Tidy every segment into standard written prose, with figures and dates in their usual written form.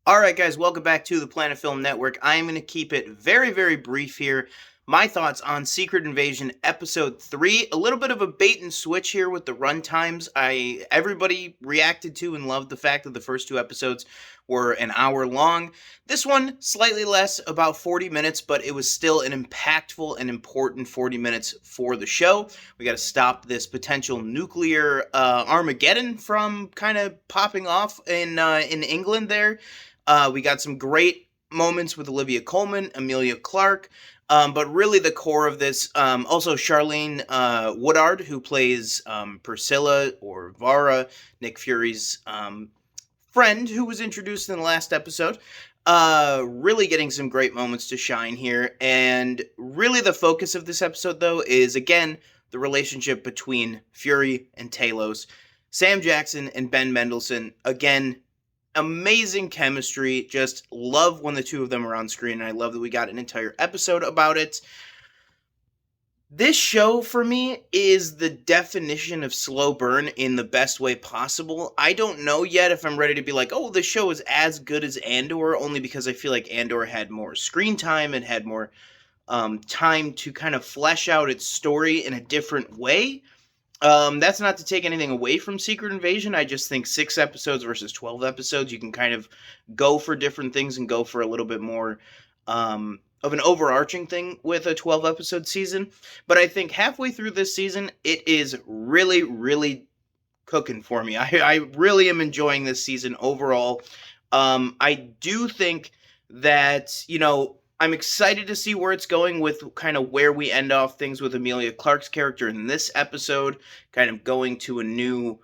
All right, guys, welcome back to the Planet Film Network. I am going to keep it very, very brief here. My thoughts on Secret Invasion Episode 3. A little bit of a bait and switch here with the run times. Everybody reacted to and loved the fact that the first two episodes were an hour long. This one, slightly less, about 40 minutes, but it was still an impactful and important 40 minutes for the show. We got to stop this potential nuclear Armageddon from kind of popping off in England there. We got some great moments with Olivia Colman, Emilia Clarke, but really the core of this, also Charlene Woodard, who plays Priscilla or Vara, Nick Fury's friend, who was introduced in the last episode. Really getting some great moments to shine here, and really the focus of this episode, though, is, again, the relationship between Fury and Talos. Sam Jackson and Ben Mendelsohn, again, amazing chemistry. Just love when the two of them are on screen, and I love that we got an entire episode about it. This show, for me, is the definition of slow burn in the best way possible. I don't know yet if I'm ready to be like, oh, this show is as good as Andor, only because I feel like Andor had more screen time and had more time to kind of flesh out its story in a different way. That's not to take anything away from Secret Invasion. I just think 6 episodes versus 12 episodes, you can kind of go for different things and go for a little bit more of an overarching thing with a 12-episode season. But I think halfway through this season, it is really, really cooking for me. I really am enjoying this season overall. I do think that, I'm excited to see where it's going with kind of where we end off things with Emilia Clarke's character in this episode, kind of going to a new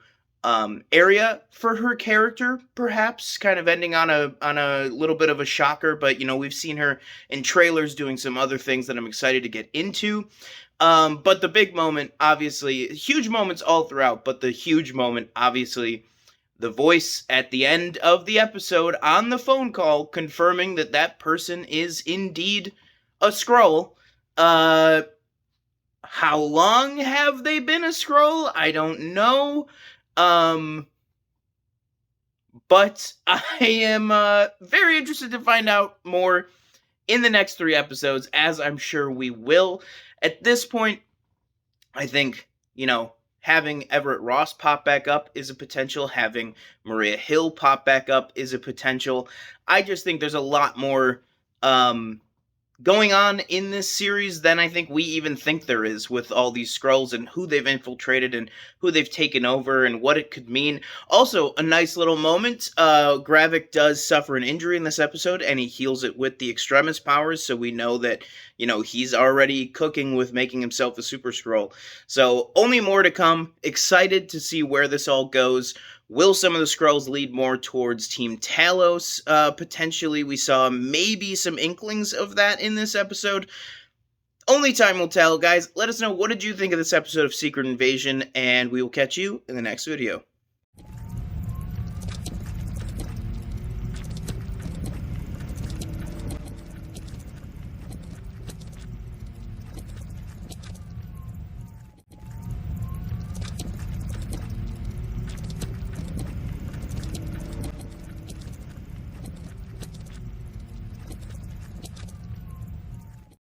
area for her character, perhaps kind of ending on a little bit of a shocker. But we've seen her in trailers doing some other things that I'm excited to get into. But the big moment, obviously, huge moments all throughout, but the huge moment, obviously, the voice at the end of the episode on the phone call confirming that that person is indeed a Skrull. How long have they been a Skrull? I don't know. But I am very interested to find out more in the next 3 episodes, as I'm sure we will. At this point, I think, having Everett Ross pop back up is a potential. Having Maria Hill pop back up is a potential. I just think there's a lot more going on in this series than I think we even think there is, with all these Skrulls and who they've infiltrated and who they've taken over and what it could mean. Also, a nice little moment. Gravik does suffer an injury in this episode, and he heals it with the Extremis powers, so we know that, he's already cooking with making himself a Super Skrull. So, only more to come. Excited to see where this all goes. Will some of the Skrulls lead more towards Team Talos? Potentially, we saw maybe some inklings of that in this episode. Only time will tell, guys. Let us know, what did you think of this episode of Secret Invasion, and we will catch you in the next video.